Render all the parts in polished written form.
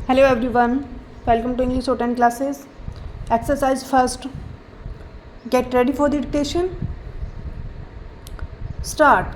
Hello everyone, welcome to English Shorthand classes. Exercise first. Get ready for the dictation. Start.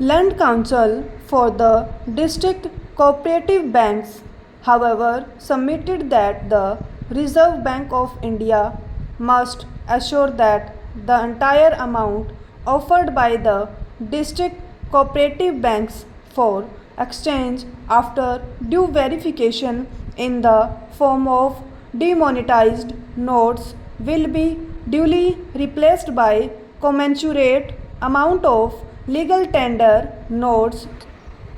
Land Council for the District Cooperative Banks, however, submitted that the Reserve Bank of India must assure that the entire amount offered by the district cooperative banks for exchange after due verification in the form of demonetized notes will be duly replaced by commensurate amount of legal tender notes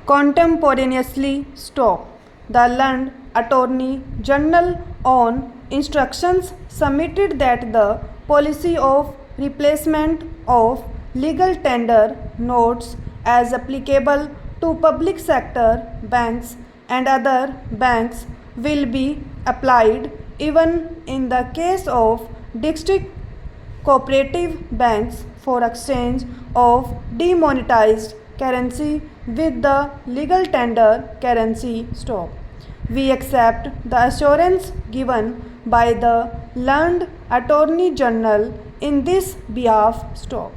contemporaneously stop. The Land Attorney General on instructions submitted that the policy of replacement of legal tender notes as applicable to public sector banks and other banks will be applied even in the case of district cooperative banks for exchange of demonetized currency with the legal tender currency stock. We accept the assurance given by the Land Attorney General in this behalf stock.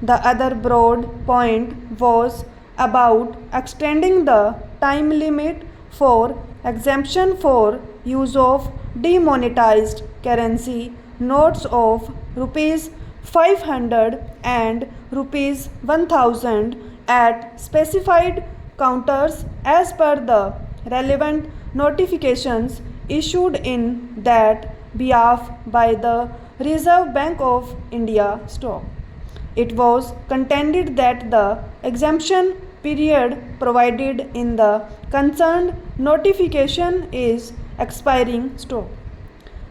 The other broad point was about extending the time limit for exemption for use of demonetized currency notes of rupees 500 and rupees 1000 at specified counters as per the relevant notifications issued in that behalf by the Reserve Bank of India stock. It was contended that the exemption period provided in the concerned notification is expiring stock.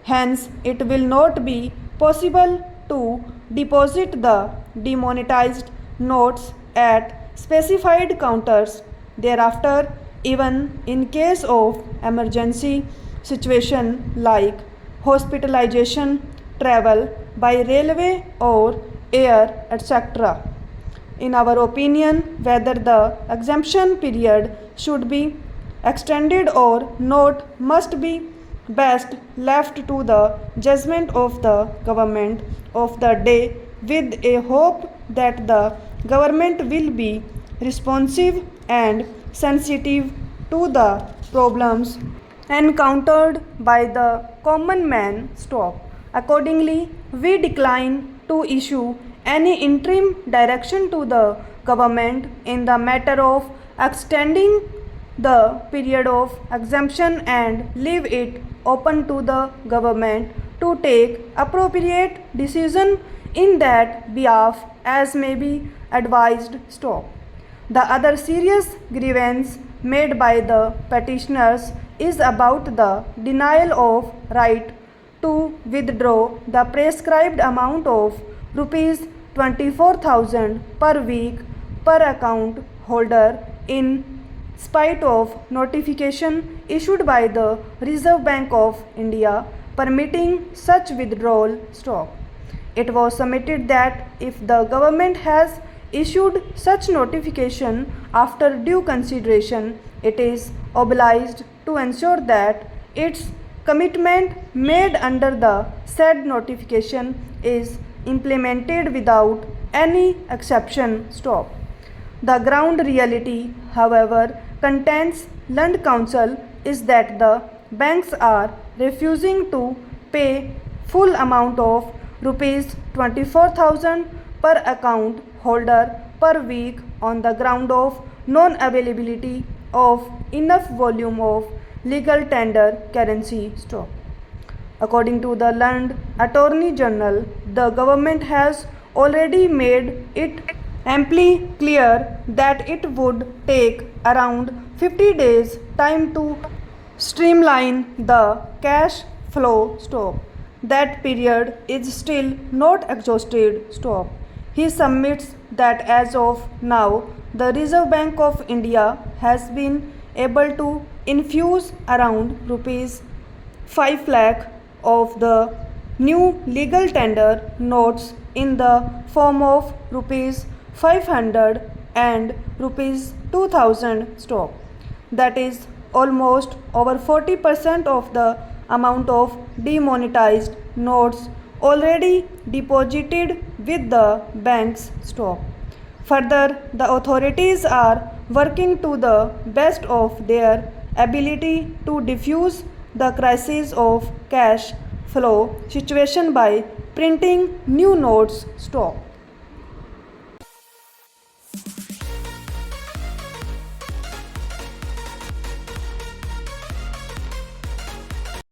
Hence, it will not be possible to deposit the demonetized notes at specified counters thereafter, even in case of emergency situation like hospitalization, travel by railway or air, etc. In our opinion, whether the exemption period should be extended or not must be best left to the judgment of the government of the day, with a hope that the government will be responsive and sensitive to the problems encountered by the common man stock. Accordingly, we decline to issue any interim direction to the government in the matter of extending the period of exemption and leave it open to the government to take appropriate decision in that behalf as may be advised stock. The other serious grievance made by the petitioners is about the denial of right to withdraw the prescribed amount of rupees 24,000 per week per account holder in spite of notification issued by the Reserve Bank of India permitting such withdrawal stock. It was submitted that if the government has issued such notification after due consideration, it is obliged to ensure that its commitment made under the said notification is implemented without any exception stop. The ground reality, however, contents Land Council is that the banks are refusing to pay full amount of rupees 24,000 per account holder per week on the ground of non-availability of enough volume of legal tender currency stock. According to the Land Attorney General, the government has already made it amply clear that it would take around 50 days time to streamline the cash flow stock. That period is still not exhausted stock. He submits that as of now, the Reserve Bank of India has been able to infuse around rupees 5 lakh of the new legal tender notes in the form of rupees 500 and rupees 2000 stock. That is almost over 40% of the amount of demonetized notes already deposited with the bank's stock. Further, the authorities are working to the best of their ability to defuse the crisis of cash flow situation by printing new notes stock.